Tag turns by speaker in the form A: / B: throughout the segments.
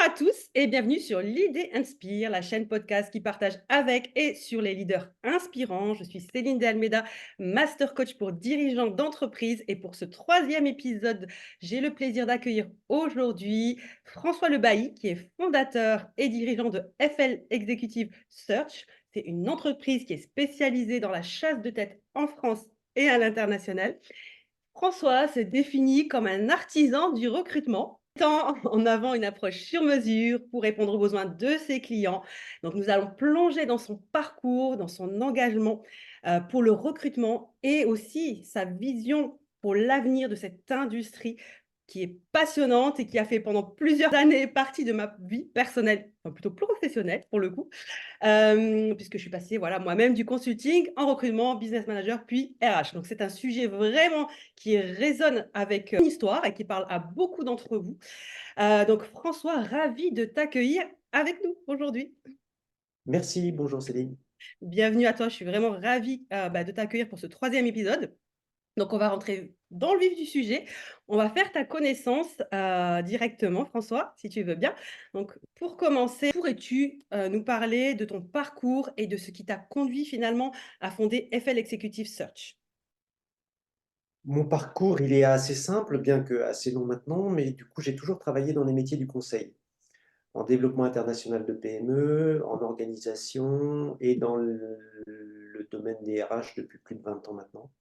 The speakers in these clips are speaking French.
A: à tous et bienvenue sur l'Idée Inspire, la chaîne podcast qui partage avec et sur les leaders inspirants. Je suis Céline de Almeida, master coach pour dirigeants d'entreprise. Et pour ce troisième épisode, j'ai le plaisir d'accueillir aujourd'hui François Le Bailly, qui est fondateur et dirigeant de FL Executive Search. C'est une entreprise qui est spécialisée dans la chasse de tête en France et à l'international. François se définit comme un artisan du recrutement, mettant en avant une approche sur mesure pour répondre aux besoins de ses clients. Donc, nous allons plonger dans son parcours, dans son engagement pour le recrutement et aussi sa vision pour l'avenir de cette industrie qui est passionnante et qui a fait pendant plusieurs années partie de ma vie personnelle, enfin plutôt professionnelle pour le coup. Puisque je suis passée, voilà, moi-même du consulting en recrutement, business manager, puis RH. Donc c'est un sujet vraiment qui résonne avec mon histoire et qui parle à beaucoup d'entre vous. Donc François, ravi de t'accueillir avec nous aujourd'hui.
B: Merci, bonjour Céline.
A: Bienvenue à toi, je suis vraiment ravie, de t'accueillir pour ce troisième épisode. Donc on va rentrer dans le vif du sujet. On va faire ta connaissance, directement François, si tu veux bien. Donc pour commencer, pourrais-tu, nous parler de ton parcours et de ce qui t'a conduit finalement à fonder FL Executive Search?
B: Mon parcours, il est assez simple, bien que assez long maintenant, mais du coup, j'ai toujours travaillé dans les métiers du conseil, en développement international de PME, en organisation et dans le domaine des RH depuis plus de 20 ans maintenant.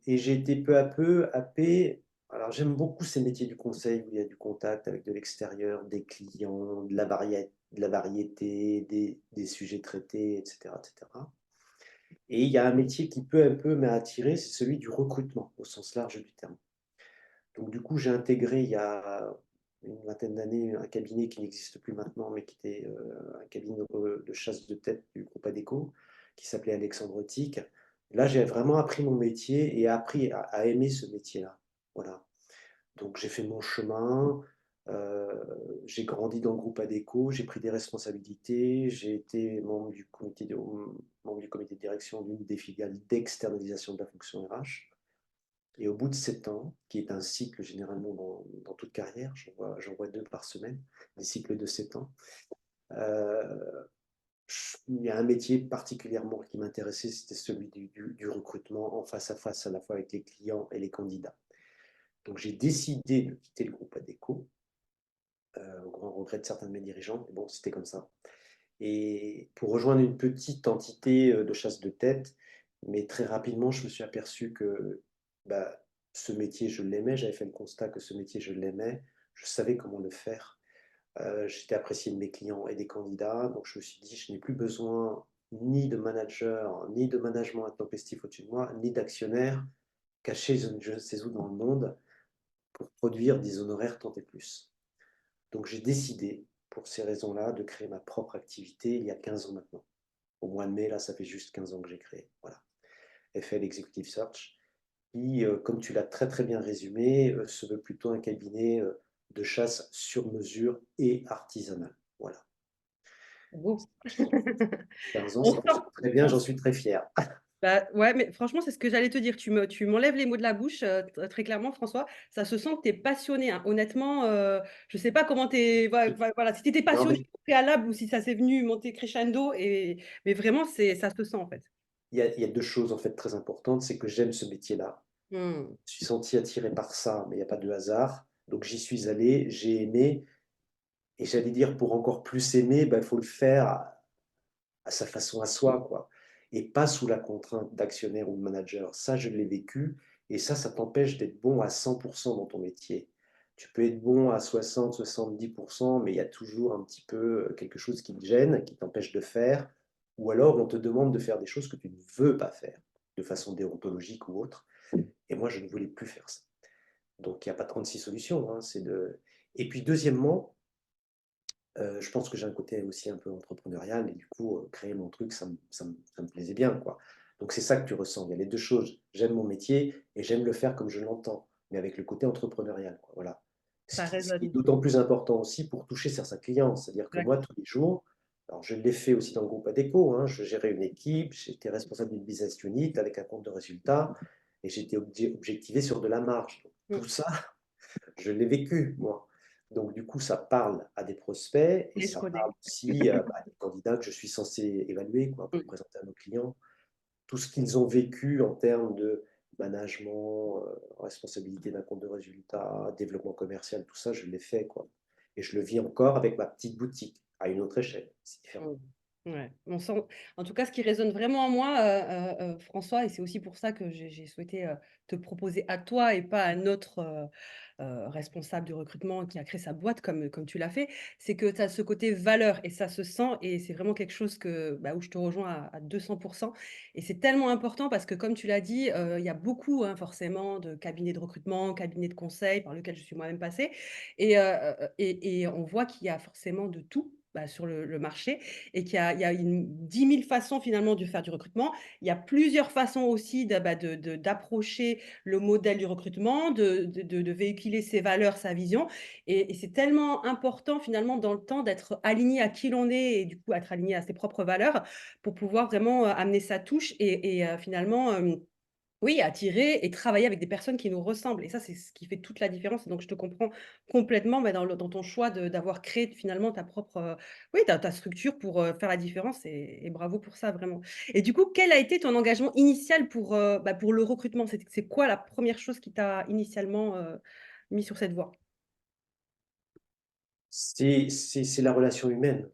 B: Et j'ai été peu à peu happé. Alors, j'aime beaucoup ces métiers du conseil où il y a du contact avec de l'extérieur, des clients, de la variété, des sujets traités, etc., etc. Et il y a un métier qui peu à peu m'a attiré, c'est celui du recrutement, au sens large du terme. Donc du coup, j'ai intégré il y a une vingtaine d'années un cabinet qui n'existe plus maintenant, mais qui était un cabinet de chasse de tête du groupe Adecco, qui s'appelait Alexandre Tic. Là, j'ai vraiment appris mon métier et appris à aimer ce métier-là. Voilà. Donc j'ai fait mon chemin, j'ai grandi dans le groupe Adecco, j'ai pris des responsabilités, j'ai été membre du comité de direction d'une des filiales d'externalisation de la fonction RH. Et au bout de 7 ans, qui est un cycle généralement dans toute carrière, j'en vois 2 par semaine, des cycles de 7 ans, euh, il y a un métier particulièrement qui m'intéressait, c'était celui du recrutement en face à la fois avec les clients et les candidats. Donc j'ai décidé de quitter le groupe Adecco, au grand regret de certains de mes dirigeants, mais bon, c'était comme ça. Et pour rejoindre une petite entité de chasse de tête, mais très rapidement, je me suis aperçu que bah, ce métier, je l'aimais, j'avais fait le constat que ce métier, je l'aimais, je savais comment le faire. J'étais apprécié de mes clients et des candidats, donc je me suis dit, je n'ai plus besoin ni de manager, ni de management intempestif au-dessus de moi, ni d'actionnaires cachés je ne sais où dans le monde pour produire des honoraires tant et plus. Donc j'ai décidé, pour ces raisons-là, de créer ma propre activité il y a 15 ans maintenant. Au mois de mai, là, ça fait juste 15 ans que j'ai créé. Voilà. FL Executive Search, qui, comme tu l'as très très bien résumé, se veut plutôt un cabinet de chasse sur mesure et artisanal. Voilà.
A: Beau.
B: 15 ans,
A: On
B: ça fonctionne
A: sent
B: très bien,
A: on
B: j'en suis très fier.
A: Bah, ouais, mais franchement, c'est ce que j'allais te dire. Tu m'enlèves les mots de la bouche, très clairement, François. Ça se sent que tu es passionné, hein. Honnêtement, je sais pas comment tu es voilà, si tu étais
B: Non,
A: passionné
B: mais
A: au préalable ou si ça s'est venu monter crescendo mais vraiment, ça se sent, en fait.
B: il y a deux choses en fait très importantes, c'est que j'aime ce métier-là.
A: Mmh.
B: Je suis senti attiré par ça, mais il n'y a pas de hasard. Donc j'y suis allé, j'ai aimé, et j'allais dire pour encore plus aimer, il faut le faire à sa façon à soi, quoi. Et pas sous la contrainte d'actionnaire ou de manager. Ça, je l'ai vécu et ça t'empêche d'être bon à 100 dans ton métier. Tu peux être bon à 60-70, mais il y a toujours un petit peu quelque chose qui te gêne, qui t'empêche de faire, ou alors on te demande de faire des choses que tu ne veux pas faire, de façon déontologique ou autre. Et moi, je ne voulais plus faire ça. Donc, il n'y a pas 36 solutions, hein, c'est de... Et puis, deuxièmement, je pense que j'ai un côté aussi un peu entrepreneurial et du coup, créer mon truc, ça me plaisait bien, quoi. Donc c'est ça que tu ressens. Il y a les 2 choses. J'aime mon métier et j'aime le faire comme je l'entends, mais avec le côté entrepreneurial, quoi, voilà.
A: Ça
B: Ce qui est
A: résonne.
B: d'autant plus important aussi pour toucher certains clients. C'est-à-dire que moi,
A: D'accord.
B: tous les jours, alors je l'ai fait aussi dans le groupe Adecco, hein, je gérais une équipe, j'étais responsable d'une business unit avec un compte de résultat et j'étais objectivé sur de la marge. Donc
A: Mmh.
B: tout ça, je l'ai vécu, moi. Donc du coup, ça parle à des prospects et
A: Les
B: ça
A: rodés.
B: parle aussi, à des candidats que je suis censé évaluer, quoi, pour
A: Mmh.
B: présenter à nos clients. Tout ce qu'ils ont vécu en termes de management, responsabilité d'un compte de résultat, développement commercial, tout ça, je l'ai fait, quoi. Et je le vis encore avec ma petite boutique, à une autre échelle, c'est différent.
A: Mmh. Ouais, on sent en tout cas, ce qui résonne vraiment en moi, François, et c'est aussi pour ça que j'ai souhaité, te proposer à toi et pas à un autre, responsable du recrutement qui a créé sa boîte comme tu l'as fait, c'est que tu as ce côté valeur et ça se sent et c'est vraiment quelque chose que, bah, où je te rejoins à 200 et c'est tellement important parce que comme tu l'as dit, il y a beaucoup, hein, forcément de cabinets de recrutement, cabinets de conseil par lequel je suis moi-même passée et on voit qu'il y a forcément de tout, bah, sur le marché et qu'il y a une 10 000 façons finalement de faire du recrutement. Il y a plusieurs façons aussi d'approcher le modèle du recrutement, de véhiculer ses valeurs, sa vision et c'est tellement important finalement dans le temps d'être aligné à qui l'on est et du coup être aligné à ses propres valeurs pour pouvoir vraiment, amener sa touche et finalement, oui, attirer et travailler avec des personnes qui nous ressemblent et ça, c'est ce qui fait toute la différence. Donc je te comprends complètement, bah, dans ton choix d'avoir créé finalement ta propre, oui, ta structure pour, faire la différence et bravo pour ça vraiment. Et du coup, quel a été ton engagement initial pour le recrutement? C'est quoi la première chose qui t'a initialement, mis sur cette voie?
B: C'est la relation humaine,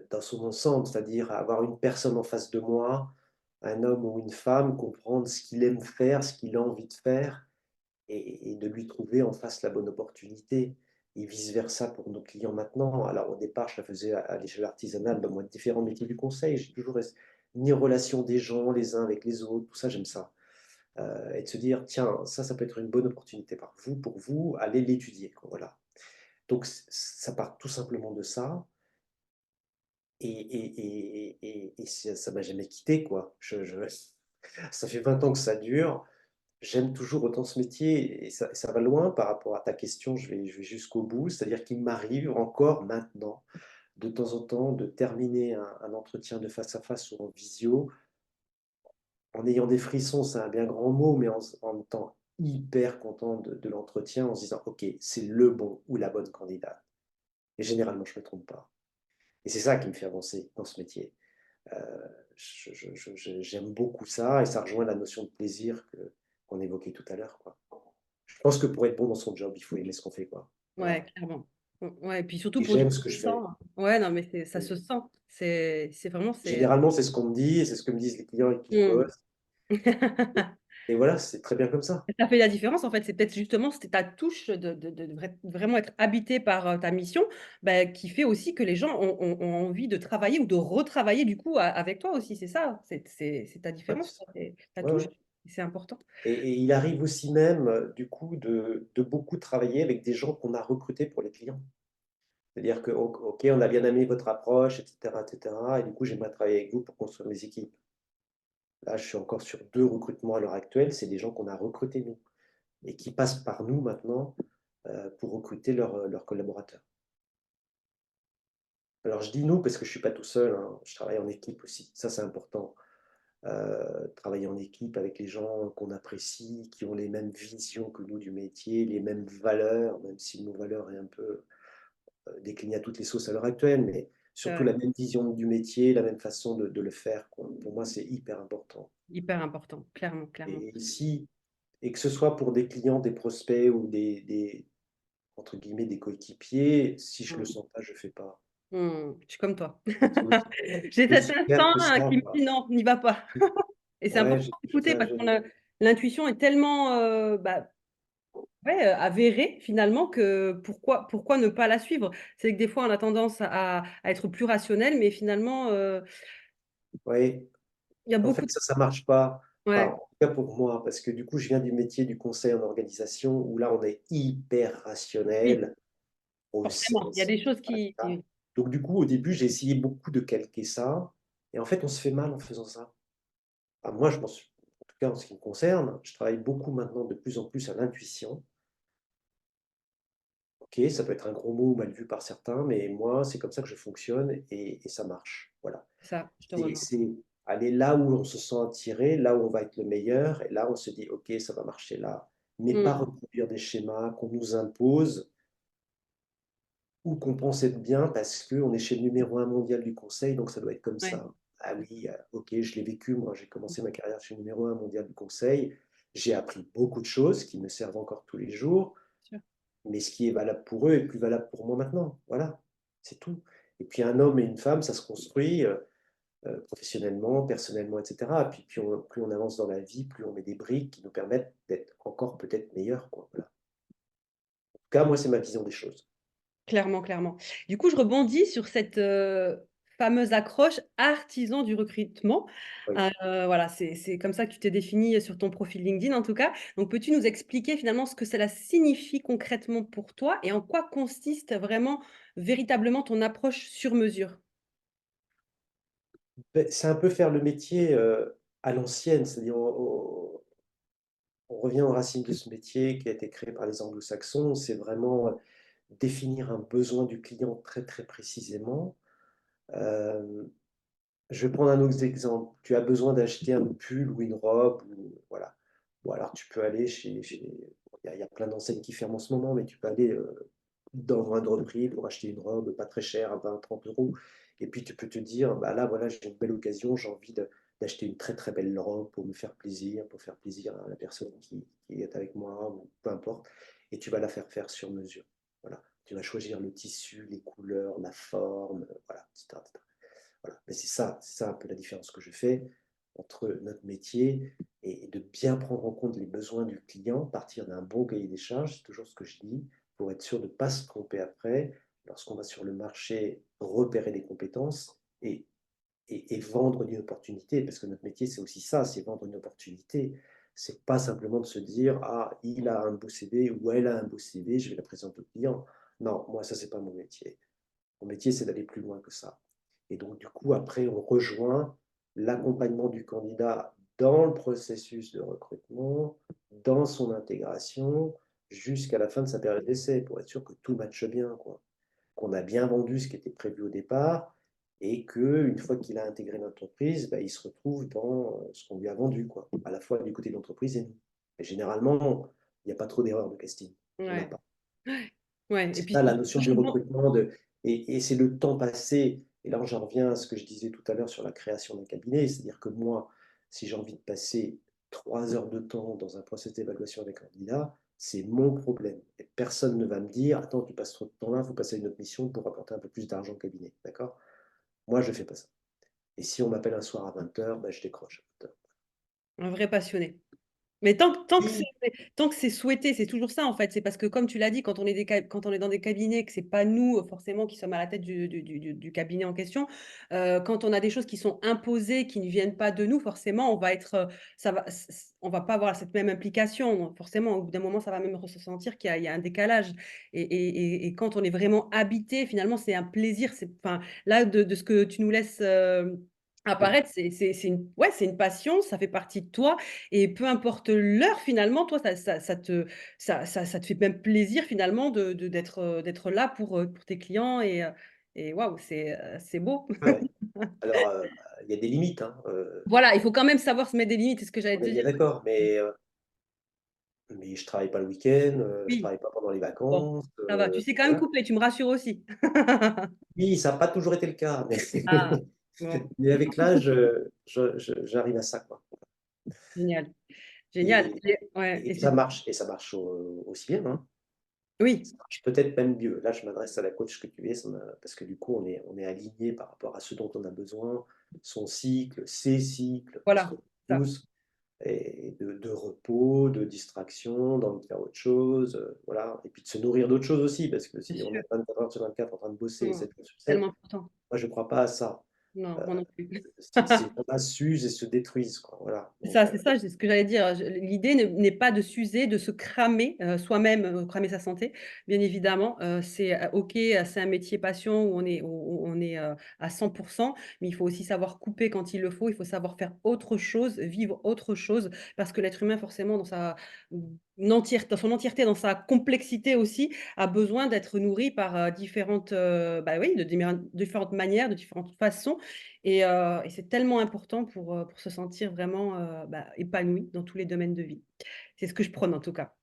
B: dans son ensemble, c'est-à-dire avoir une personne en face de moi, un homme ou une femme, comprendre ce qu'il aime faire, ce qu'il a envie de faire et de lui trouver en face la bonne opportunité et vice versa pour nos clients maintenant. Alors au départ, je la faisais à l'échelle artisanale dans moi différents métiers du conseil. J'ai toujours mis en relation des gens les uns avec les autres, tout ça, j'aime ça. Et de se dire: «Tiens, ça peut être une bonne opportunité par vous pour vous, allez l'étudier», quoi, voilà. Donc ça part tout simplement de ça et ça m'a jamais quitté, quoi. Je ça fait 20 ans que ça dure. J'aime toujours autant ce métier et ça va loin par rapport à ta question, je vais jusqu'au bout. C'est-à-dire qu'il m'arrive encore maintenant, de temps en temps, de terminer un entretien de face à face ou en visio, en ayant des frissons, c'est un bien grand mot, mais en étant hyper content de l'entretien, en se disant: «OK, c'est le bon ou la bonne candidate» et généralement, je ne me trompe pas et c'est ça qui me fait avancer dans ce métier. Heu, j'aime beaucoup ça et ça rejoint la notion de plaisir qu'on évoquait tout à l'heure, quoi. Je pense que pour être bon dans son job, il faut aimer ce qu'on fait, quoi.
A: Ouais,
B: Voilà
A: clairement. Ouais et puis surtout
B: et
A: pour dire
B: j'aime
A: que
B: ce que
A: tu
B: je
A: le sens.
B: fais.
A: Ouais, non, mais ça
B: Mmh.
A: se sent. C'est vraiment
B: Généralement, c'est ce qu'on me dit et c'est ce que me disent les clients avec qui je
A: mmh.
B: bosse et voilà, c'est très bien comme ça.
A: Ça fait la différence en fait, c'est peut-être justement c'était ta touche de vraiment être habité par, ta mission, bah, qui fait aussi que les gens ont envie de travailler ou de retravailler du coup a avec toi aussi, c'est ça? C'est ta
B: Ouais,
A: différence,
B: c'est ça.
A: c'est ta
B: Ouais,
A: touche
B: ouais
A: et c'est important.
B: et il arrive aussi même, du coup, de beaucoup travailler avec des gens qu'on a recrutés pour les clients. C'est-à-dire que, OK, on a bien aimé votre approche et cetera et du coup, j'aimerais travailler avec vous pour construire mes équipes. Là, je suis encore sur 2 recrutements à l'heure actuelle, c'est des gens qu'on a recrutés nous et qui passent par nous maintenant, pour recruter leurs collaborateurs. Alors je dis «nous» parce que je suis pas tout seul, hein, je travaille en équipe aussi, ça c'est important. Travailler en équipe avec les gens qu'on apprécie, qui ont les mêmes visions que nous du métier, les mêmes valeurs, même si nos valeurs est un peu, déclinées à toutes les sauces à l'heure actuelle, mais
A: C'est
B: surtout
A: vrai,
B: la même vision du métier, la même façon de le faire, quoi. Pour moi, c'est hyper important
A: hyper important, clairement, clairement.
B: et si et que ce soit pour des clients, des prospects ou des entre guillemets «des coéquipiers», si je le
A: Mmh.
B: sens pas, je fais pas.
A: Je suis comme toi.
B: C'est aussi
A: J'ai cet
B: aussi clair
A: instinct,
B: que ça,
A: qui me
B: quoi.
A: dit: «Non, n'y va pas» et c'est
B: Ouais,
A: important d'écouter parce
B: je
A: qu'on a l'intuition est tellement, ouais, avérée finalement que pourquoi ne pas la suivre? C'est que des fois on a tendance à être plus rationnel, mais finalement,
B: ouais.
A: il y a
B: En fait,
A: beaucoup de
B: ça marche pas. Enfin,
A: ouais,
B: en tout cas pour moi, parce que du coup, je viens du métier du conseil en organisation où là, on est hyper
A: oui,
B: rationnel au
A: forcément, il y a
B: sens
A: des choses
B: voilà.
A: qui
B: Donc du coup, au début, j'ai essayé beaucoup de calquer ça et en fait, on se fait mal en faisant ça. Moi, je pense en tout cas en ce qui me concerne, je travaille beaucoup maintenant de plus en plus à l'intuition. OK, ça peut être un gros mot mal vu par certains, mais moi, c'est comme ça que je fonctionne et ça marche. Voilà.
A: ça, je te rejoins.
B: C'est aller là où on se sent attiré, là où on va être le meilleur et là on se dit: «OK, ça va marcher là». Mais pas
A: Mmh.
B: reproduire des schémas qu'on nous impose ou qu'on pense être bien parce qu'on est chez le numéro un mondial du conseil, donc ça doit être comme
A: Ouais,
B: ça. Ah oui, OK, je l'ai vécu, moi, j'ai commencé ma carrière chez le numéro un mondial du conseil. J'ai appris beaucoup de choses qui me servent encore tous les jours,
A: sûr.
B: mais ce qui est valable pour eux est plus valable pour moi maintenant. Voilà, c'est tout. Et puis un homme et une femme, ça se construit, professionnellement, personnellement, et cetera. Et puis plus on avance dans la vie, plus on met des briques qui nous permettent d'être encore peut-être meilleurs, quoi, voilà. En tout cas, moi, c'est ma vision des choses.
A: Clairement, clairement. Du coup, je rebondis sur cette, fameuse accroche artisan du recrutement.
B: Oui.
A: Voilà, c'est comme ça que tu t'es défini sur ton profil LinkedIn en tout cas. Donc peux-tu nous expliquer finalement ce que cela signifie concrètement pour toi et en quoi consiste vraiment, véritablement ton approche sur mesure?
B: Beh, c'est un peu faire le métier, à l'ancienne, c'est-à-dire on revient aux racines de ce métier qui a été créé par les Anglo-Saxons. C'est vraiment, définir un besoin du client très, très précisément. Hem, je vais prendre un autre exemple. Tu as besoin d'acheter un pull ou une robe ou voilà. Ou alors tu peux aller chez il y a plein d'enseignes qui ferment en ce moment, mais tu peux aller, dans un droperie pour acheter une robe pas très chère, à 20-30 € et puis tu peux te dire: «Bah, là, voilà, j'ai une belle occasion, j'ai envie d'acheter une très, très belle robe pour me faire plaisir, pour faire plaisir à la personne qui est avec moi ou peu importe» et tu vas la faire faire sur mesure. Voilà. Tu vas choisir le tissu, les couleurs, la forme, voilà, et cetera, et cetera. Voilà, mais c'est ça un peu la différence que je fais entre notre métier et de bien prendre en compte les besoins du client, partir d'un bon cahier des charges, c'est toujours ce que je dis, pour être sûr de ne pas se tromper après, lorsqu'on va sur le marché, repérer les compétences et vendre une opportunité. Parce que notre métier, c'est aussi ça, c'est vendre une opportunité. C'est pas simplement de se dire: «Ah, il a un beau CV ou elle a un beau CV, je vais la présenter au client». Non, moi ça, c'est pas mon métier. Mon métier, c'est d'aller plus loin que ça. Et donc, du coup, après, on rejoint l'accompagnement du candidat dans le processus de recrutement, dans son intégration, jusqu'à la fin de sa période d'essai, pour être sûr que tout matche bien, quoi. Qu'on a bien vendu ce qui était prévu au départ et qu'une fois qu'il a intégré l'entreprise, bah, il se retrouve dans ce qu'on lui a vendu, quoi, à la fois du côté de l'entreprise et nous. Et généralement, il n'y a pas trop d'erreurs de casting. Il n'y en a
A: Ouais.
B: pas.
A: Ouais et
B: C'est
A: puis
B: ça la
A: ce
B: notion du
A: changement
B: recrutement et c'est le temps passé et là j'en reviens à ce que je disais tout à l'heure sur la création d'un cabinet. C'est-à-dire que moi, si j'ai envie de passer 3 heures de temps dans un processus d'évaluation avec un candidat, c'est mon problème et personne ne va me dire: «Attends, tu passes trop de temps là, il faut passer à une autre mission pour apporter un peu plus d'argent au cabinet», d'accord? Moi, je fais pas ça et si on m'appelle un soir à 20 h, bah, je décroche à 20 h.
A: un vrai passionné. Mais tant que
B: Oui,
A: c'est souhaité, c'est toujours ça, en fait. C'est parce que comme tu l'as dit, quand on est dans des cabinets, que c'est pas nous, forcément qui sommes à la tête du cabinet en question, quand on a des choses qui sont imposées, qui ne viennent pas de nous, forcément, on va être, ça va c c on va pas avoir cette même implication. Forcément, au bout d'un moment, ça va même ressentir qu'il y a un décalage et quand on est vraiment habité, finalement, c'est un plaisir. C'est enfin, là, de ce que tu nous laisses,
B: oui,
A: apparaître, c'est une ouais, c'est une passion, ça fait partie de toi et peu importe l'heure finalement, toi ça te fait même plaisir finalement d'être là pour tes clients et waouh, c'est beau.
B: ouais. Alors, il y a des limites, hein,
A: Voilà, il faut quand même savoir se mettre des limites, c'est ce que j'allais
B: on
A: te
B: est
A: dire.
B: bien d'accord, mais je travaille pas le week-end, je
A: Oui,
B: travaille pas pendant les
A: bon,
B: vacances,
A: ça va. Tu sais quand même
B: voilà.
A: couper, tu me rassures aussi.
B: Oui, ça a pas toujours été le cas, mais
A: Ah, bon,
B: mais avec l'âge, j'arrive à ça, quoi
A: génial, génial
B: et
A: et ouais et c'est
B: et ça marche, aussi bien, hein.
A: oui,
B: Ça marche peut-être même mieux. Là, je m'adresse à la coach que tu es, parce que du coup, on est alignés par rapport à ce dont on a besoin, son cycle, ses cycles, parce
A: voilà,
B: qu'on
A: ça,
B: tous et de repos, de distraction, d'envie de faire autre chose, voilà et puis de se nourrir d'autres choses aussi parce que
A: bien
B: si on
A: sûr.
B: est 24 heures sur 24 en train de bosser
A: Mmh,
B: 7 jours sur 7,
A: tellement important.
B: moi, je crois pas à ça.
A: Non,
B: Heu,
A: moi non plus.
B: ces gens-là s'usent et se détruisent, quoi, voilà donc
A: C'est ça, c'est ce que j'allais dire. L'idée n'est pas de s'user, de se cramer, soi-même, cramer sa santé, bien évidemment. C'est, OK, c'est un métier passion où on est, à 100 mais il faut aussi savoir couper quand il le faut. Il faut savoir faire autre chose, vivre autre chose, parce que l'être humain forcément dans son entièreté, dans sa complexité aussi, a besoin d'être nourri par, différentes, bah, oui, de différentes manières, de différentes façons et c'est tellement important pour se sentir vraiment, bah, épanoui dans tous les domaines de vie. C'est ce que je prône en tout cas.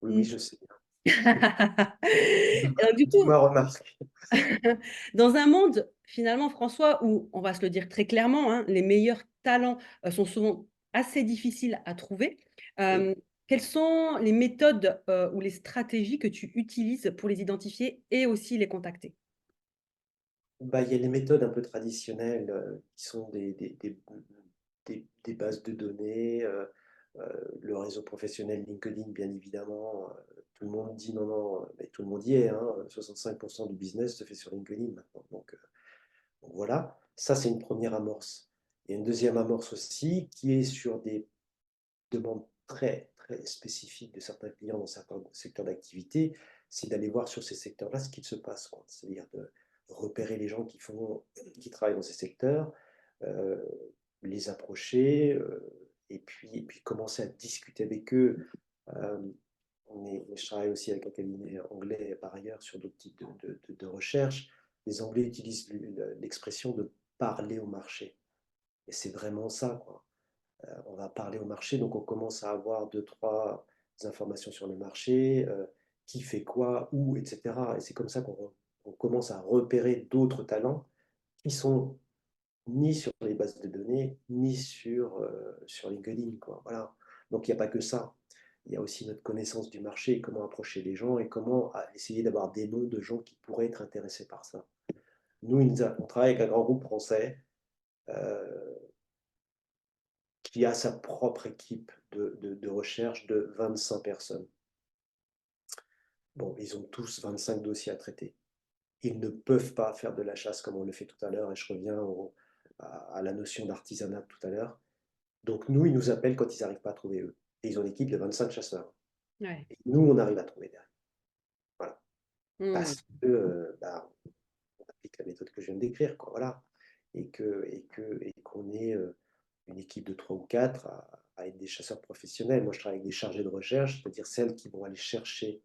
B: oui, oui,
A: Mmh,
B: je sais.
A: Alors du
B: D'où
A: coup,
B: ma remarque.
A: dans un monde, finalement, François, où on va se le dire très clairement, hein, les meilleurs talents, sont souvent assez difficiles à trouver,
B: Oui.
A: quelles sont les méthodes, ou les stratégies que tu utilises pour les identifier et aussi les contacter?
B: Bah, il y a les méthodes un peu traditionnelles, qui sont des bases de données, le réseau professionnel LinkedIn, bien évidemment, tout le monde dit: «Non, non», mais tout le monde y est, hein, 65 du business se fait sur LinkedIn maintenant, donc voilà. Ça, c'est une première amorce. Il y a une deuxième amorce aussi qui est sur des demandes très, très spécifiques de certains clients dans certains secteurs d'activité, c'est d'aller voir sur ces secteurs-là ce qu'il se passe, quoi. C'est-à-dire de repérer les gens qui travaillent dans ces secteurs, heu, les approcher, et puis commencer à discuter avec eux. Je travaille aussi avec un cabinet anglais par ailleurs sur d'autres types de recherches. Les Anglais utilisent l'expression de «parler au marché» et c'est vraiment ça, quoi. On va parler au marché, donc on commence à avoir deux trois informations sur le marché, qui fait quoi, où, et cetera, et c'est comme ça qu'on commence à repérer d'autres talents qui sont ni sur les bases de données, ni sur LinkedIn, quoi, voilà. Donc il y a pas que ça. Il y a aussi notre connaissance du marché, comment approcher les gens et comment essayer d'avoir des noms de gens qui pourraient être intéressés par ça. Nous, on travaille avec un grand groupe français, heu qui a sa propre équipe de recherche de 25 personnes. Bon, ils ont tous 25 dossiers à traiter. Ils ne peuvent pas faire de la chasse comme on le fait tout à l'heure, et je reviens à la notion d'artisanat de tout à l'heure. Donc nous, ils nous appellent quand ils n'arrivent pas à trouver eux. Et ils ont une équipe de 25 chasseurs.
A: Ouais.
B: Et nous, on arrive à trouver derrière. Voilà.
A: Mmh.
B: Parce que bah, on applique la méthode que je viens de décrire, quoi, voilà. Et qu'on est une équipe de 3 ou 4 à être des chasseurs professionnels. Moi, je travaille avec des chargés de recherche, c'est-à-dire celles qui vont aller chercher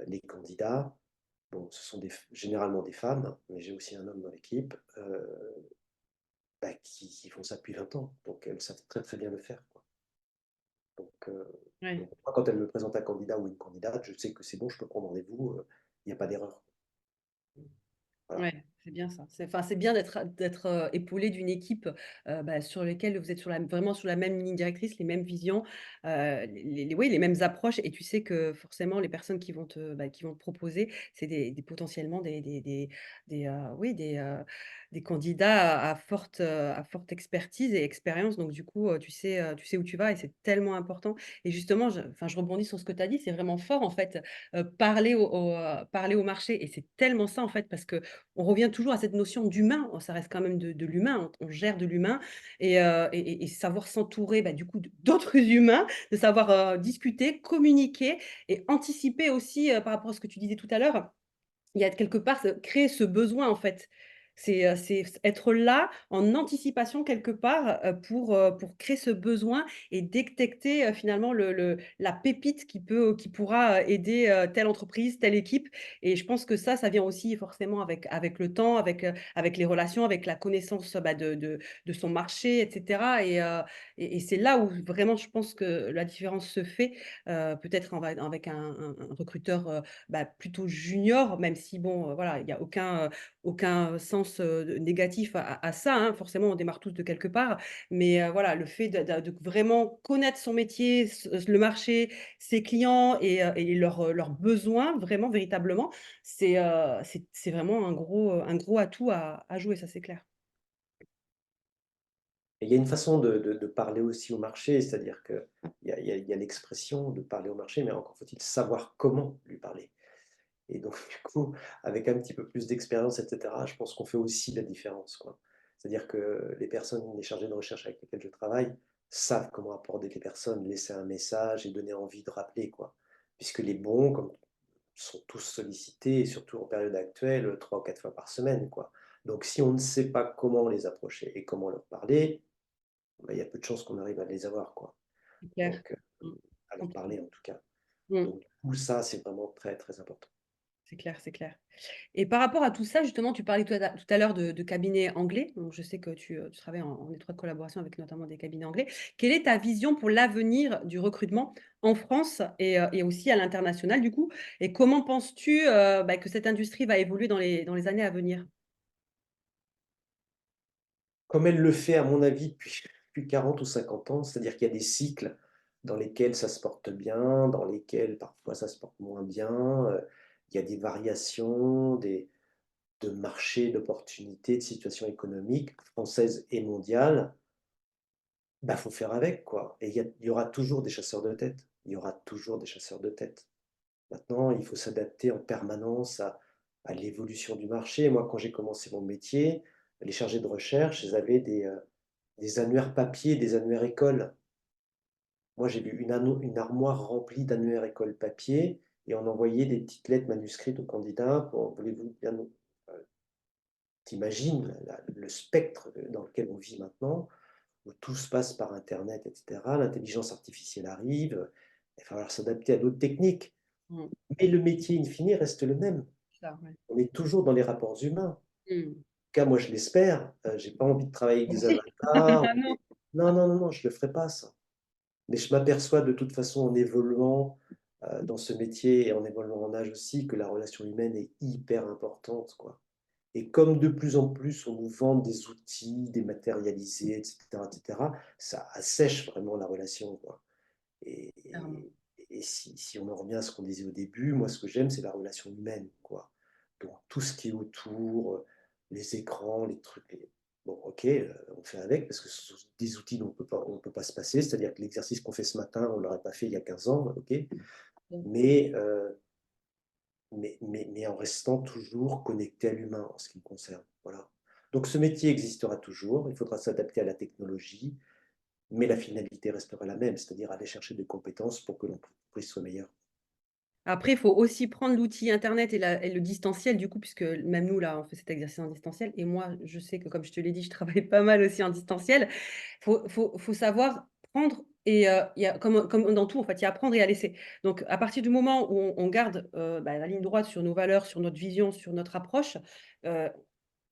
B: les candidats. Bon, ce sont généralement des femmes, mais j'ai aussi un homme dans l'équipe, bah, qui font ça depuis 20 ans. Donc, elles savent très, très bien le faire, quoi. Donc, euh,
A: Ouais.
B: donc moi, quand elles me présentent un candidat ou une candidate, je sais que c'est bon, je peux prendre rendez-vous, il n'y a pas d'erreur. Voilà.
A: Ouais, c'est bien ça. C'est bien d'être, épaulé d'une équipe, bah, sur lesquelles vous êtes vraiment sur la même ligne directrice, les mêmes visions, oui, les mêmes approches et tu sais que forcément les personnes qui vont te proposer, c'est potentiellement oui, des candidats à forte expertise et expérience donc du coup, tu sais où tu vas et c'est tellement important et justement je rebondis sur ce que tu as dit, c'est vraiment fort en fait, parler au marché et c'est tellement ça en fait parce que on revient toujours à cette notion d'humain, ça reste quand même de l'humain, on gère de l'humain et savoir s'entourer, bah, du coup d'autres humains, de savoir, discuter, communiquer et anticiper aussi, par rapport à ce que tu disais tout à l'heure, il y a quelque part créer ce besoin en fait. C'est être là en anticipation quelque part, pour créer ce besoin et détecter, finalement la pépite qui pourra, aider, telle entreprise, telle équipe et je pense que ça vient aussi forcément avec le temps, avec les relations, avec la connaissance, bah, de son marché et cetera et c'est là où vraiment je pense que la différence se fait, peut-être avec un recruteur, bah, plutôt junior, même si bon, voilà, il y a aucun sens, négatif à ça, hein. Forcément, on démarre tous de quelque part, mais voilà, le fait de vraiment connaître son métier, le marché, ses clients et leurs besoins vraiment véritablement, c'est vraiment un gros atout à jouer, ça c'est clair.
B: Et il y a une façon de parler aussi au marché, c'est-à-dire qu'il y a l'expression de parler au marché, mais encore faut-il savoir comment lui parler. Et donc, du coup, avec un petit peu plus d'expérience, et cetera, je pense qu'on fait aussi la différence, quoi. C'est-à-dire que les personnes, les chargés de recherche avec lesquels je travaille, savent comment aborder les personnes, laisser un message et donner envie de rappeler, quoi. Puisque les bons, comme sont tous sollicités, et surtout en période actuelle, 3 ou 4 fois par semaine, quoi. Donc si on ne sait pas comment les approcher et comment leur parler, bah, il y a peu de chances qu'on arrive à les avoir, quoi.
A: C'est clair.
B: Donc,
A: Mmh.
B: à leur parler
A: Complètement.
B: en tout cas.
A: Mmh.
B: Donc du coup, ça, c'est vraiment très, très important.
A: c'est clair, c'est clair. Et par rapport à tout ça, justement, tu parlais tout à l'heure de cabinets anglais, donc je sais que tu travailles en étroite collaboration avec notamment des cabinets anglais. Quelle est ta vision pour l'avenir du recrutement en France et aussi à l'international, du coup? Et comment penses-tu, bah, que cette industrie va évoluer dans les années à venir?
B: Comme elle le fait, à mon avis, depuis 40 ou 50 ans, c'est-à-dire qu'il y a des cycles dans lesquels ça se porte bien, dans lesquels parfois ça se porte moins bien, il y a des variations, de marché, d'opportunités, de situations économiques françaises et mondiales. Bah, faut faire avec, quoi, et il y aura toujours des chasseurs de tête. Il y aura toujours des chasseurs de tête. Maintenant, il faut s'adapter en permanence à l'évolution du marché. Moi, quand j'ai commencé mon métier, les chargés de recherche, ils avaient des annuaires papier, des annuaires écoles. Moi, j'ai vu une armoire remplie d'annuaires écoles papier et on envoyait des petites lettres manuscrites aux candidats pour: «Voulez-vous bien nous» tu le spectre, dans lequel on vit maintenant, où tout se passe par internet et cetera. L'intelligence artificielle arrive, il va falloir s'adapter à d'autres techniques.
A: Mmh,
B: Mais le métier in fine reste le même.
A: ça, ouais.
B: On est toujours dans les rapports humains. En
A: Mmh.
B: tout cas, moi je l'espère, j'ai pas envie de travailler avec des
A: Oui.
B: avatars
A: Ah
B: ou
A: non.
B: des non, non, non, non, je le ferai pas ça. Mais je m'aperçois de toute façon en évoluant, dans ce métier et en évoluant en âge aussi, que la relation humaine est hyper importante, quoi. Et comme de plus en plus on nous vend des outils dématérialisés et cetera, ça assèche vraiment la relation, quoi. Et
A: Clairement.
B: et et si on en revient à ce qu'on disait au début, moi ce que j'aime, c'est la relation humaine, quoi. Donc tout ce qui est autour, les écrans, les trucs, bon OK, on fait avec parce que ce sont des outils dont on peut pas se passer. C'est-à-dire que l'exercice qu'on fait ce matin, on l'aurait pas fait il y a 15 ans, OK.
A: Mmh.
B: Mais mais en restant toujours connecté à l'humain en ce qui me concerne, voilà. Donc ce métier existera toujours, il faudra s'adapter à la technologie, mais la finalité restera la même, c'est-à-dire aller chercher des compétences pour que l'entreprise soit meilleure.
A: Après, il faut aussi prendre l'outil internet et le distanciel du coup, puisque même nous là, on fait cet exercice en distanciel et moi, je sais que comme je te l'ai dit, je travaille pas mal aussi en distanciel. Faut savoir prendre il y a comme dans tout en fait, il y a à prendre et à laisser. Donc à partir du moment où on garde, bah, la ligne droite sur nos valeurs, sur notre vision, sur notre approche, heu,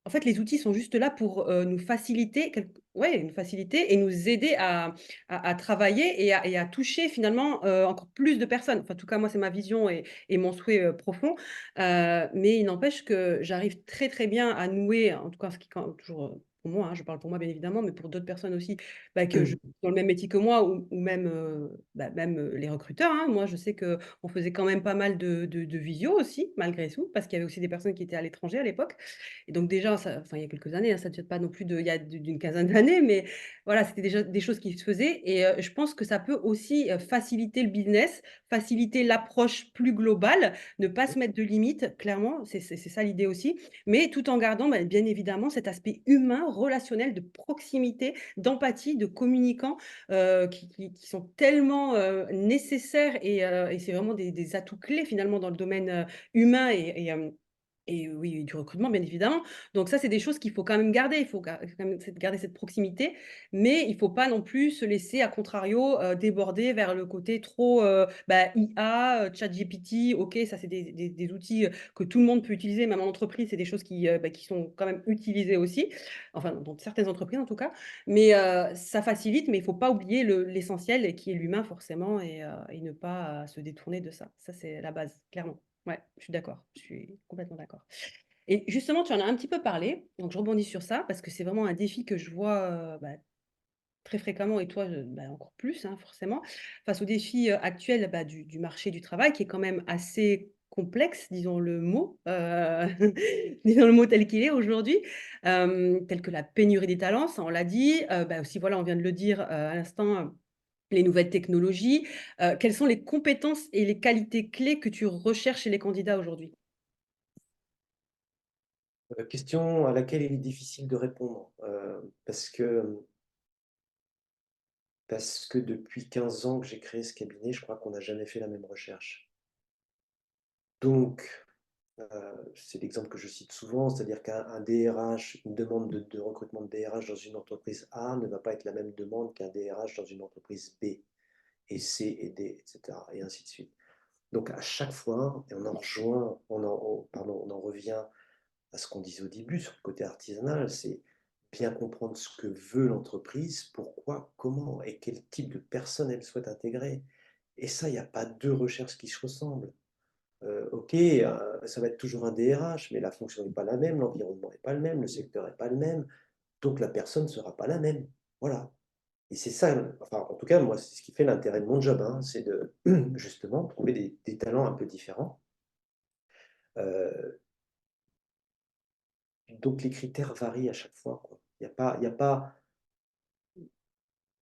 A: en fait, les outils sont juste là pour, nous faciliter nous faciliter et nous aider à travailler et à toucher finalement, encore plus de personnes. Enfin, en tout cas, moi, c'est ma vision et mon souhait, profond. Mais il n'empêche que j'arrive très, très bien à nouer, en tout cas, ce qui quand toujours, pour moi, hein, je parle pour moi bien évidemment, mais pour d'autres personnes aussi, bah, que je dans le même métier que moi ou même, bah, même, les recruteurs, hein. Moi, je sais qu'on faisait quand même pas mal de visio aussi, malgré tout, parce qu'il y avait aussi des personnes qui étaient à l'étranger à l'époque. Et donc déjà, ça enfin, il y a quelques années, hein, ça ne date pas non plus il y a d'une quinzaine d'années, mais voilà, c'était déjà des choses qui se faisaient et je pense que ça peut aussi, faciliter le business, faciliter l'approche plus globale, ne pas se mettre de limites, clairement, c'est ça l'idée aussi, mais tout en gardant, bah, bien évidemment, cet aspect humain, relationnel, de proximité, d'empathie, de communicants, qui sont tellement, nécessaires et c'est vraiment des atouts clés finalement dans le domaine, humain et oui, du recrutement, bien évidemment. Donc ça, c'est des choses qu'il faut quand même garder. Il faut quand même garder cette proximité, mais il faut pas non plus se laisser à contrario, déborder vers le côté trop, bah, IA, ChatGPT. OK, ça, c'est des outils, que tout le monde peut utiliser, même en entreprise, c'est des choses bah, qui sont quand même utilisées aussi, enfin dans certaines entreprises en tout cas. Mais ça facilite, mais il faut pas oublier l'essentiel et qui est l'humain forcément et ne pas, se détourner de ça. Ça, c'est la base, clairement. Ouais, je suis d'accord, je suis complètement d'accord et justement, tu en as un petit peu parlé, donc je rebondis sur ça parce que c'est vraiment un défi que je vois, bah, très fréquemment et toi, bah, encore plus, hein, forcément. Face aux défis, actuels, bah, du marché du travail qui est quand même assez complexe, disons le mot, disons le mot tel qu'il est aujourd'hui, tel que la pénurie des talents, ça on l'a dit, bah, aussi voilà, on vient de le dire, à l'instant, les nouvelles technologies. Quelles sont les compétences et les qualités clés que tu recherches chez les candidats aujourd'hui?
B: Question à laquelle il est difficile de répondre, parce que depuis 15 ans que j'ai créé ce cabinet, je crois qu'on n'a jamais fait la même recherche. Donc, c'est l'exemple que je cite souvent, c'est-à-dire qu'un DRH, une demande de recrutement de DRH dans une entreprise A ne va pas être la même demande qu'un DRH dans une entreprise B et C et D et cetera et ainsi de suite. Donc à chaque fois et on en rejoint on en revient à ce qu'on disait au début sur le côté artisanal, c'est bien comprendre ce que veut l'entreprise, pourquoi, comment et quel type de personne elle souhaite intégrer. Et ça, il y a pas 2 recherches qui se ressemblent. OK, ça va être toujours un DRH, mais la fonction n'est pas la même, l'environnement n'est pas le même, le secteur n'est pas le même, donc la personne ne sera pas la même. Voilà. Et c'est ça, enfin, en tout cas, moi, c'est ce qui fait l'intérêt de mon job, hein, c'est de justement trouver des talents un peu différents. Heu, donc les critères varient à chaque fois, quoi. Il y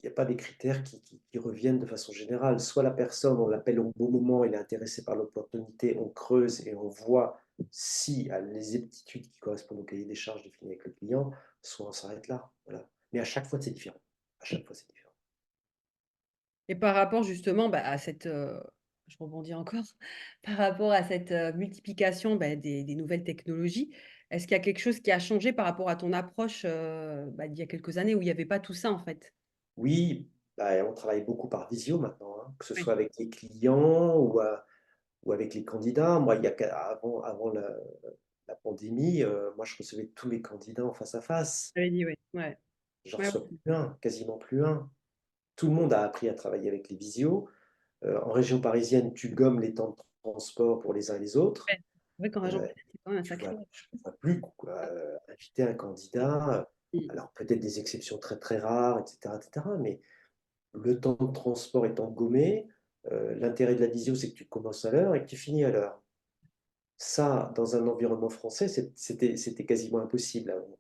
B: a pas des critères qui reviennent de façon générale. Soit la personne, on l'appelle au bon moment, il est intéressé par l'opportunité, on creuse et on voit si elle a les aptitudes qui correspondent au cahier des charges défini avec le client, soit on s'arrête là, voilà. Mais à chaque fois, c'est différent. À chaque fois, c'est différent.
A: Et par rapport justement, à cette, je rebondis encore, par rapport à cette, multiplication, des nouvelles technologies, est-ce qu'il y a quelque chose qui a changé par rapport à ton approche, d'il y a quelques années où il y avait pas tout ça, en fait?
B: Oui, bah, on travaille beaucoup par visio maintenant, hein, que ce
A: Oui,
B: soit avec les clients ou avec les candidats. Moi, il y a qu'à avant la pandémie, moi, je recevais tous mes candidats en face à face.
A: tu avais dit oui, ouais.
B: J'en
A: Ouais,
B: reçois plus un, quasiment plus un. Tout le monde a appris à travailler avec les visios. En région parisienne, tu gommes les temps de transport pour les uns et les autres.
A: ouais. C'est vrai qu'en région
B: Heu,
A: parisienne, c'est quand même un sacré
B: tu vois plus quoi, inviter un candidat,
A: mmh.
B: alors peut-être des exceptions très, très rares et cetera, mais le temps de transport étant gommé, l'intérêt de la visio, c'est que tu commences à l'heure et que tu finis à l'heure. Ça, dans un environnement français, c'était quasiment impossible avant.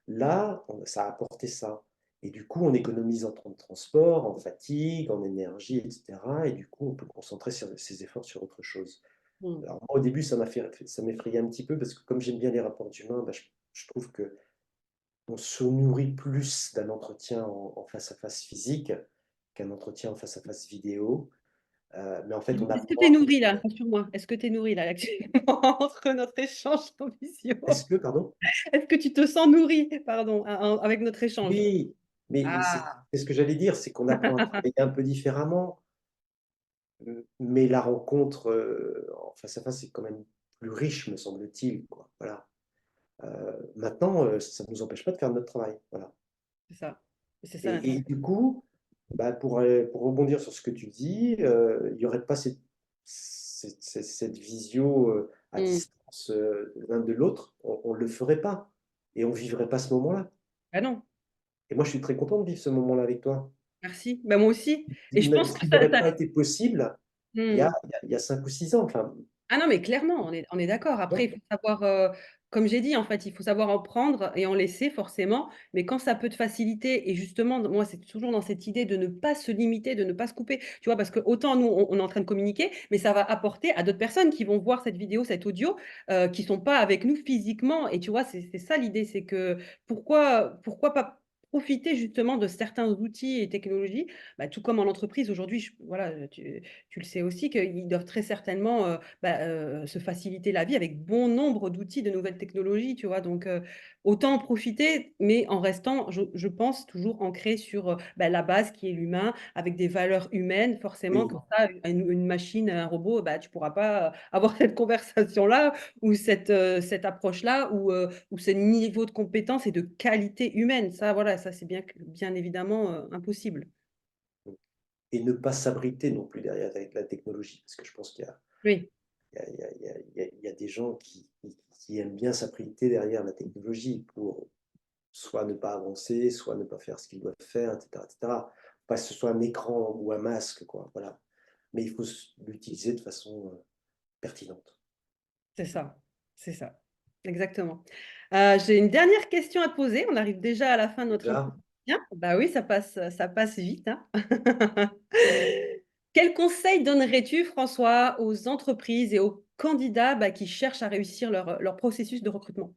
B: Là, ça a apporté ça et du coup, on économise en temps de transport, en fatigue, en énergie et cetera et du coup, on peut concentrer ses efforts sur autre chose.
A: Mmh.
B: Alors moi, au début, ça m'effrayait un petit peu parce que comme j'aime bien les rapports humains, bah, je trouve qu'on se nourrit plus d'un entretien en face à face physique qu'un entretien en face à face vidéo, mais en fait, on
A: Est-ce que tu es
B: apprend.
A: nourri là? Rassure-moi. Est-ce que tu es nourri là, actuellement entre notre échange en visio?
B: Est-ce que pardon?
A: Est-ce que tu te sens nourri, pardon, avec notre échange?
B: Oui, mais
A: Ah!
B: c'est ce que j'allais dire, c'est qu'on apprend à travailler un peu différemment, mais la rencontre, en face à face, c'est quand même plus riche, me semble-t-il, quoi, voilà. Maintenant, ça ne nous empêche pas de faire notre travail, voilà.
A: C'est ça. C'est ça
B: Et
A: l'intérêt.
B: du coup, bah, pour rebondir sur ce que tu dis, il y aurait pas cette visio, à
A: Mmh.
B: distance, l'un de l'autre, on le ferait pas et on vivrait pas ce moment-là
A: Bah, non,
B: et moi, je suis très content de vivre ce moment-là avec toi.
A: merci. Bah, moi aussi et je
B: Même
A: pense
B: ce
A: que
B: qui
A: ça
B: n'aurait
A: ça
B: pas été possible
A: mmh.
B: il y a 5 ou 6 ans, enfin,
A: Ah non, mais clairement, on est d'accord.
B: tu vois?
A: Après, il faut savoir, comme j'ai dit, en fait, il faut savoir en prendre et en laisser forcément, mais quand ça peut te faciliter et justement, moi, c'est toujours dans cette idée de ne pas se limiter, de ne pas se couper, tu vois? Parce que autant nous, on est en train de communiquer, mais ça va apporter à d'autres personnes qui vont voir cette vidéo, cet audio, qui sont pas avec nous physiquement et tu vois? C'est ça l'idée, c'est que pourquoi pas profiter justement de certains outils et technologies? Tout comme en entreprise aujourd'hui, voilà, tu le sais aussi qu'ils doivent très certainement, se faciliter la vie avec bon nombre d'outils, de nouvelles technologies, tu vois? Donc, autant en profiter, mais en restant, je pense, toujours ancré sur, la base qui est l'humain, avec des valeurs humaines forcément,
B: Oui,
A: comme ça, une machine, un robot, tu pourras pas, avoir cette conversation-là ou cette approche-là ou ce niveau de compétence et de qualité humaine. Ça, voilà, ça c'est bien évidemment, impossible.
B: et ne pas s'abriter non plus derrière la technologie, parce que je pense qu'il y a
A: Oui,
B: il y a il y a il y a il y a il y a des gens qui aiment bien s'abriter derrière la technologie pour soit ne pas avancer, soit ne pas faire ce qu'ils doivent faire, et cetera. Pas que ce soit un écran ou un masque, quoi, voilà. Mais il faut l'utiliser de façon, pertinente.
A: c'est ça, c'est ça. Exactement. J'ai une dernière question à te poser. On arrive déjà à la fin de notre
B: Déjà,
A: entretien. Bah oui, ça passe vite, hein. Quel conseil donnerais-tu, François, aux entreprises et aux candidats, qui cherchent à réussir leur processus de recrutement?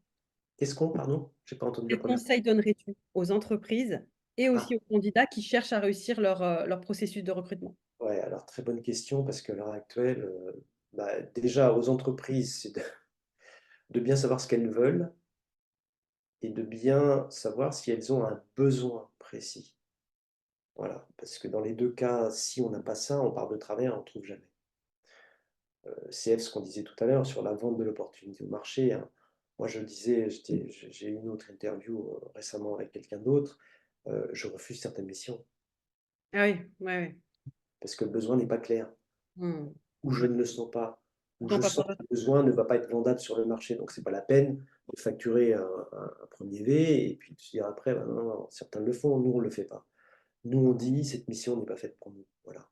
B: qu'est-ce qu'on pardon? J'ai pas entendu la
A: Quel
B: première.
A: conseil donnerais-tu aux entreprises et
B: Ah,
A: aussi aux candidats qui cherchent à réussir leur processus de recrutement?
B: ouais, alors très bonne question parce qu'à l'heure actuelle, déjà aux entreprises, c'est de bien savoir ce qu'elles veulent et de bien savoir si elles ont un besoin précis. Voilà, parce que dans les 2 cas, si on n'a pas ça, on part de travers, on trouve jamais. CF, ce qu'on disait tout à l'heure sur la vente de l'opportunité au marché, hein. Moi, je disais, j'ai eu une autre interview, récemment avec quelqu'un d'autre, je refuse certaines missions
A: Ah oui, ouais, ouais.
B: parce que le besoin n'est pas clair,
A: Mmh.
B: ou je
A: Ouais.
B: ne le sens pas, ou
A: Non,
B: je
A: pas
B: sens
A: pour
B: que le besoin ne va pas être vendable sur le marché, donc c'est pas la peine de facturer un 1er V et puis de se dire après: «Bah, non, non, certains le font, nous on le fait pas». Nous, on dit: «Cette mission n'est pas faite pour nous», voilà,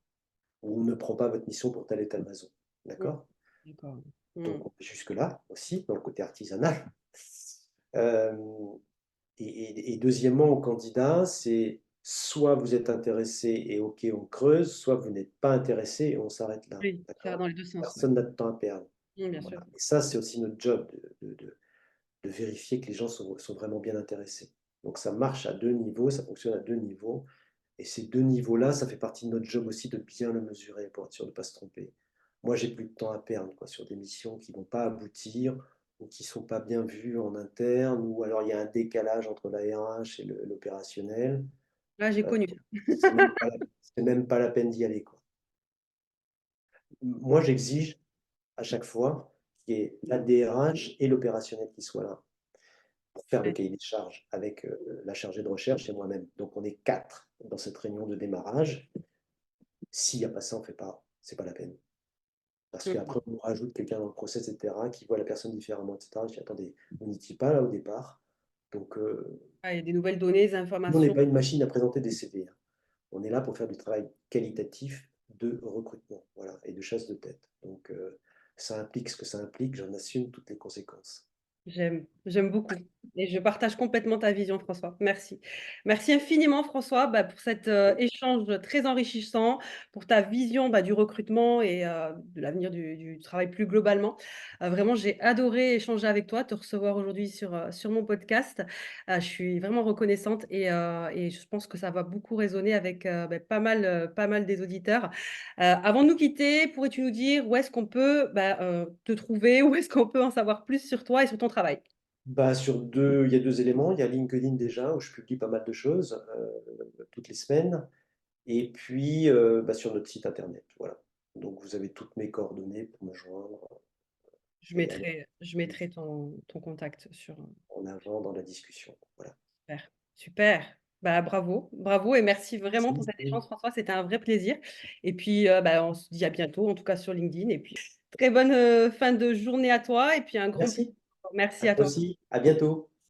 B: ou «On ne prend pas votre mission pour telle et telle raison».
A: Mmh.
B: D'accord?
A: D'accord.
B: Donc
A: Mmh.
B: on est jusque-là aussi, dans le côté artisanal. Hem et deuxièmement, au candidat, c'est soit vous êtes intéressé et OK, on creuse, soit vous n'êtes pas intéressé et on s'arrête là,
A: Oui, ça va
B: d'accord?
A: dans les 2 sens, ouais.
B: Personne n'a de temps à perdre.
A: Mmh, bien sûr.
B: Voilà et ça, c'est aussi notre job de vérifier que les gens sont vraiment bien intéressés. Donc ça marche à 2 niveaux, ça fonctionne à 2 niveaux et ces 2 niveaux-là, ça fait partie de notre job aussi de bien le mesurer pour être sûr de ne pas se tromper. Moi, j'ai plus de temps à perdre, quoi, sur des missions qui vont pas aboutir ou qui sont pas bien vues en interne ou alors il y a un décalage entre la RH et l'opérationnel.
A: Là, j'ai
B: Heu,
A: connu ça.
B: c'est même pas la peine d'y aller, quoi. Moi, j'exige à chaque fois qu'il y ait la DRH et l'opérationnel qui soient là pour faire le
A: Ouais.
B: cahier des charges avec, la chargée de recherche et moi-même. Donc on est 4 dans cette réunion de démarrage. S'il y a pas ça, on fait pas, c'est pas la peine. Parce
A: Mmh.
B: qu'après on nous rajoute quelqu'un dans le process et cetera, qui voit la personne différemment et cetera. Je dis: «Attendez, vous n'étiez pas là au départ, donc
A: Ah, il y a des nouvelles données, des
B: nous on n'est
A: informations.
B: pas une machine à présenter des CV, hein. On est là pour faire du travail qualitatif de recrutement, voilà et de chasse de tête. Donc ça implique ce que ça implique, j'en assume toutes les conséquences.
A: J'aime beaucoup et je partage complètement ta vision, François. Merci. Merci infiniment, François, bah, pour cet, échange très enrichissant, pour ta vision, bah, du recrutement et de l'avenir du travail plus globalement. Vraiment, j'ai adoré échanger avec toi, te recevoir aujourd'hui sur mon podcast. Je suis vraiment reconnaissante et je pense que ça va beaucoup résonner avec, bah, pas mal des auditeurs. Avant de nous quitter, pourrais-tu nous dire où est-ce qu'on peut, bah, te trouver? Où est-ce qu'on peut en savoir plus sur toi et sur ton travail?
B: Bah, il y a 2 éléments. Il y a LinkedIn déjà où je publie pas mal de choses, toutes les semaines et puis, bah, sur notre site internet, voilà. Donc vous avez toutes mes coordonnées pour me joindre et aller
A: Je
B: plus
A: mettrai ton contact sur,
B: en avant dans la discussion. Voilà.
A: super, super. Bah, bravo, bravo et merci vraiment pour
B: Merci,
A: cet échange,
B: Céline.
A: François, c'était un vrai plaisir et puis, bah, on se dit à bientôt, en tout cas sur LinkedIn et puis très bonne, fin de journée à toi et puis un grand plaisir.
B: Merci.
A: Merci
B: À
A: à
B: toi
A: toi.
B: aussi. À bientôt.